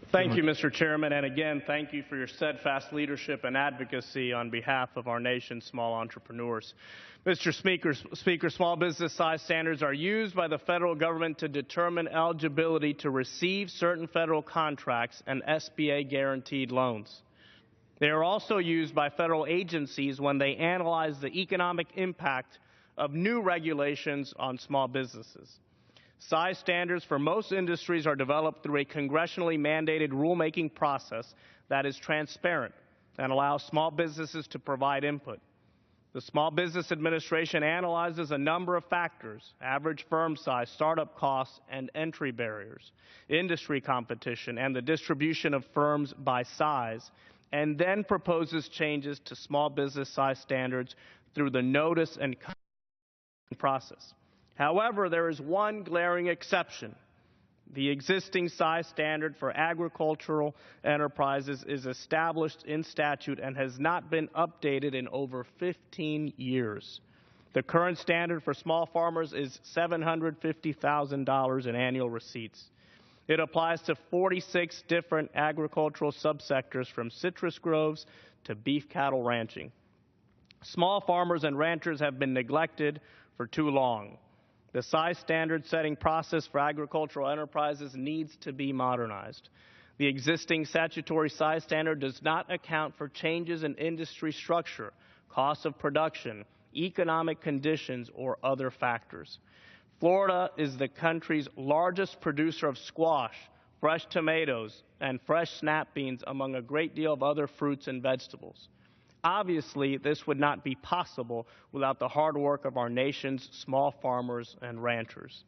Thank you, Mr. Chairman, and again, thank you for your steadfast leadership and advocacy on behalf of our nation's small entrepreneurs. Mr. Speaker, small business size standards are used by the federal government to determine eligibility to receive certain federal contracts and SBA guaranteed loans. They are also used by federal agencies when they analyze the economic impact of new regulations on small businesses. Size standards for most industries are developed through a congressionally mandated rulemaking process that is transparent and allows small businesses to provide input. The Small Business Administration analyzes a number of factors: average firm size, startup costs and entry barriers, industry competition, and the distribution of firms by size, and then proposes changes to small business size standards through the notice and comment process. However, there is one glaring exception. The existing size standard for agricultural enterprises is established in statute and has not been updated in over 15 years. The current standard for small farmers is $750,000 in annual receipts. It applies to 46 different agricultural subsectors, from citrus groves to beef cattle ranching. Small farmers and ranchers have been neglected for too long. The size standard setting process for agricultural enterprises needs to be modernized. The existing statutory size standard does not account for changes in industry structure, costs of production, economic conditions, or other factors. Florida is the country's largest producer of squash, fresh tomatoes, and fresh snap beans, among a great deal of other fruits and vegetables. Obviously, this would not be possible without the hard work of our nation's small farmers and ranchers.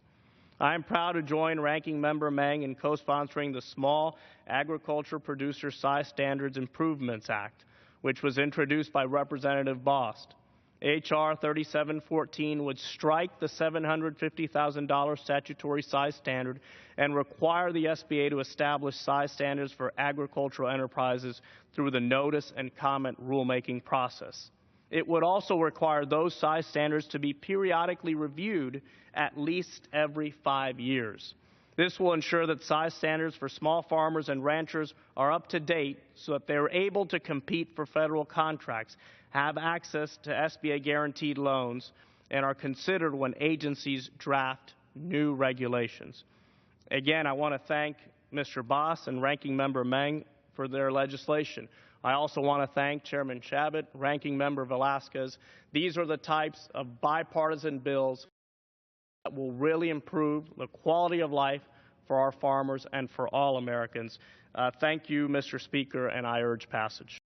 I am proud to join Ranking Member Meng in co-sponsoring the Small Agriculture Producer Size Standards Improvements Act, which was introduced by Representative Bost. H.R. 3714 would strike the $750,000 statutory size standard and require the SBA to establish size standards for agricultural enterprises through the notice and comment rulemaking process. It would also require those size standards to be periodically reviewed at least every 5 years. This will ensure that size standards for small farmers and ranchers are up to date so that they are able to compete for federal contracts, have access to SBA guaranteed loans, and are considered when agencies draft new regulations. Again, I want to thank Mr. Boss and Ranking Member Meng for their legislation. I also want to thank Chairman Chabot, Ranking Member Velasquez. These are the types of bipartisan bills that will really improve the quality of life for our farmers and for all Americans. Thank you, Mr. Speaker, and I urge passage.